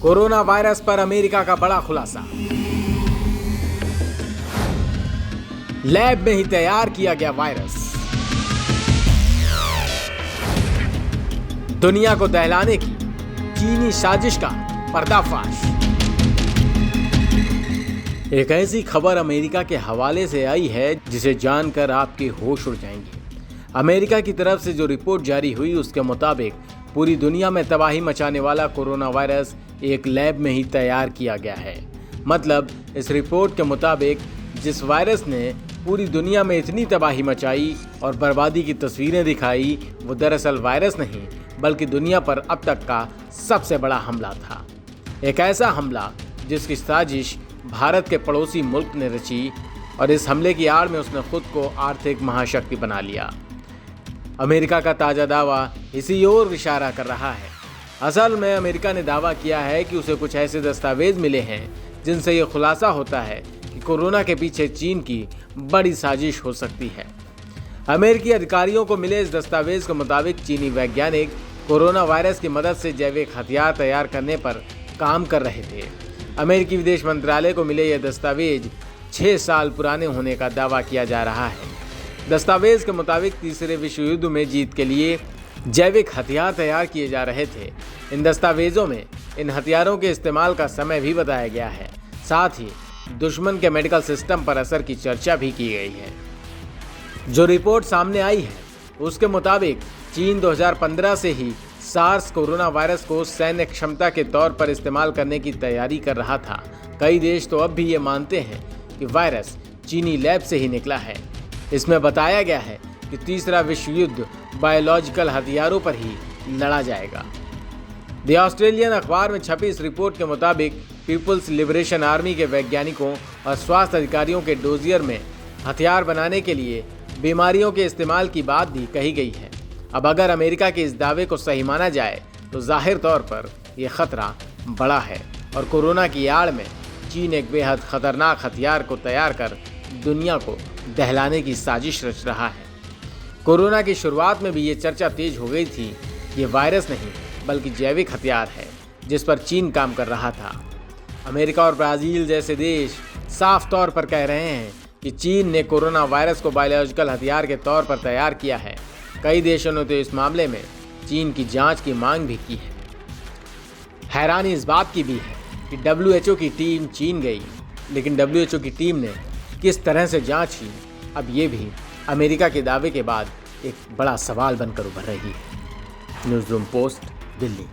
Corona virus पर America का बड़ा खुलासा। लैब में ही तैयार किया गया वायरस। दुनिया को दहलाने की चीनी साजिश का पर्दाफाश। एक ऐसी खबर अमेरिका के हवाले से आई है जिसे जानकर आपके होश उड़ जाएंगे। अमेरिका की तरफ से जो रिपोर्ट जारी हुई उसके मुताबिक पूरी दुनिया में तबाही मचाने वाला कोरोना वायरस एक लैब में ही तैयार किया गया है। मतलब इस रिपोर्ट के मुताबिक जिस वायरस ने पूरी दुनिया में इतनी तबाही मचाई और बर्बादी की तस्वीरें दिखाई, वो दरअसल वायरस नहीं बल्कि दुनिया पर अब तक का सबसे बड़ा हमला था। एक ऐसा हमला जिसकी साजिश भारत के पड़ोसी मुल्क ने रची और इस हमले की आड़ में उसने खुद को आर्थिक महाशक्ति बना लिया। अमेरिका का ताज़ा दावा इसी ओर इशारा कर रहा है। असल में अमेरिका ने दावा किया है कि उसे कुछ ऐसे दस्तावेज मिले हैं जिनसे ये खुलासा होता है कि कोरोना के पीछे चीन की बड़ी साजिश हो सकती है। अमेरिकी अधिकारियों को मिले इस दस्तावेज के मुताबिक चीनी वैज्ञानिक कोरोना वायरस की मदद से जैविक हथियार तैयार करने पर काम कर रहे थे। अमेरिकी विदेश मंत्रालय को मिले यह दस्तावेज 6 साल पुराने होने का दावा किया जा रहा है। दस्तावेज के मुताबिक तीसरे विश्व युद्ध में जीत के लिए जैविक हथियार तैयार किए जा रहे थे। इन दस्तावेजों में इन हथियारों के इस्तेमाल का समय भी बताया गया है। साथ ही दुश्मन के मेडिकल सिस्टम पर असर की चर्चा भी की गई है। जो रिपोर्ट सामने आई है उसके मुताबिक चीन 2015 से ही सार्स कोरोना वायरस को सैन्य क्षमता के तौर पर इस्तेमाल करने की तैयारी कर रहा था। कई देश तो अब भी ये मानते हैं कि वायरस चीनी लैब से ही निकला है। इसमें बताया गया है कि तीसरा विश्व युद्ध बायोलॉजिकल हथियारों पर ही लड़ा जाएगा। द ऑस्ट्रेलियन अखबार में छपी इस रिपोर्ट के मुताबिक पीपुल्स लिबरेशन आर्मी के वैज्ञानिकों और स्वास्थ्य अधिकारियों के डोजियर में हथियार बनाने के लिए बीमारियों के इस्तेमाल की बात भी कही गई है। अब अगर अमेरिका के इस दावे को सही माना जाए तो जाहिर तौर पर यह खतरा बड़ा है और कोरोना की आड़ में चीन एक बेहद खतरनाक हथियार को तैयार कर दुनिया को दहलाने की साजिश रच रहा है। कोरोना की शुरुआत में भी ये चर्चा तेज हो गई थी। ये वायरस नहीं बल्कि जैविक हथियार है जिस पर चीन काम कर रहा था। अमेरिका और ब्राज़ील जैसे देश साफ तौर पर कह रहे हैं कि चीन ने कोरोना वायरस को बायोलॉजिकल हथियार के तौर पर तैयार किया है। कई देशों ने तो इस मामले में चीन की जांच की मांग भी की है। हैरानी इस बात की भी है कि WHO की टीम चीन गई, लेकिन WHO की टीम ने किस तरह से जांच की, अब ये भी अमेरिका के दावे के बाद एक बड़ा सवाल बनकर उभर रही है। News room post, Delhi.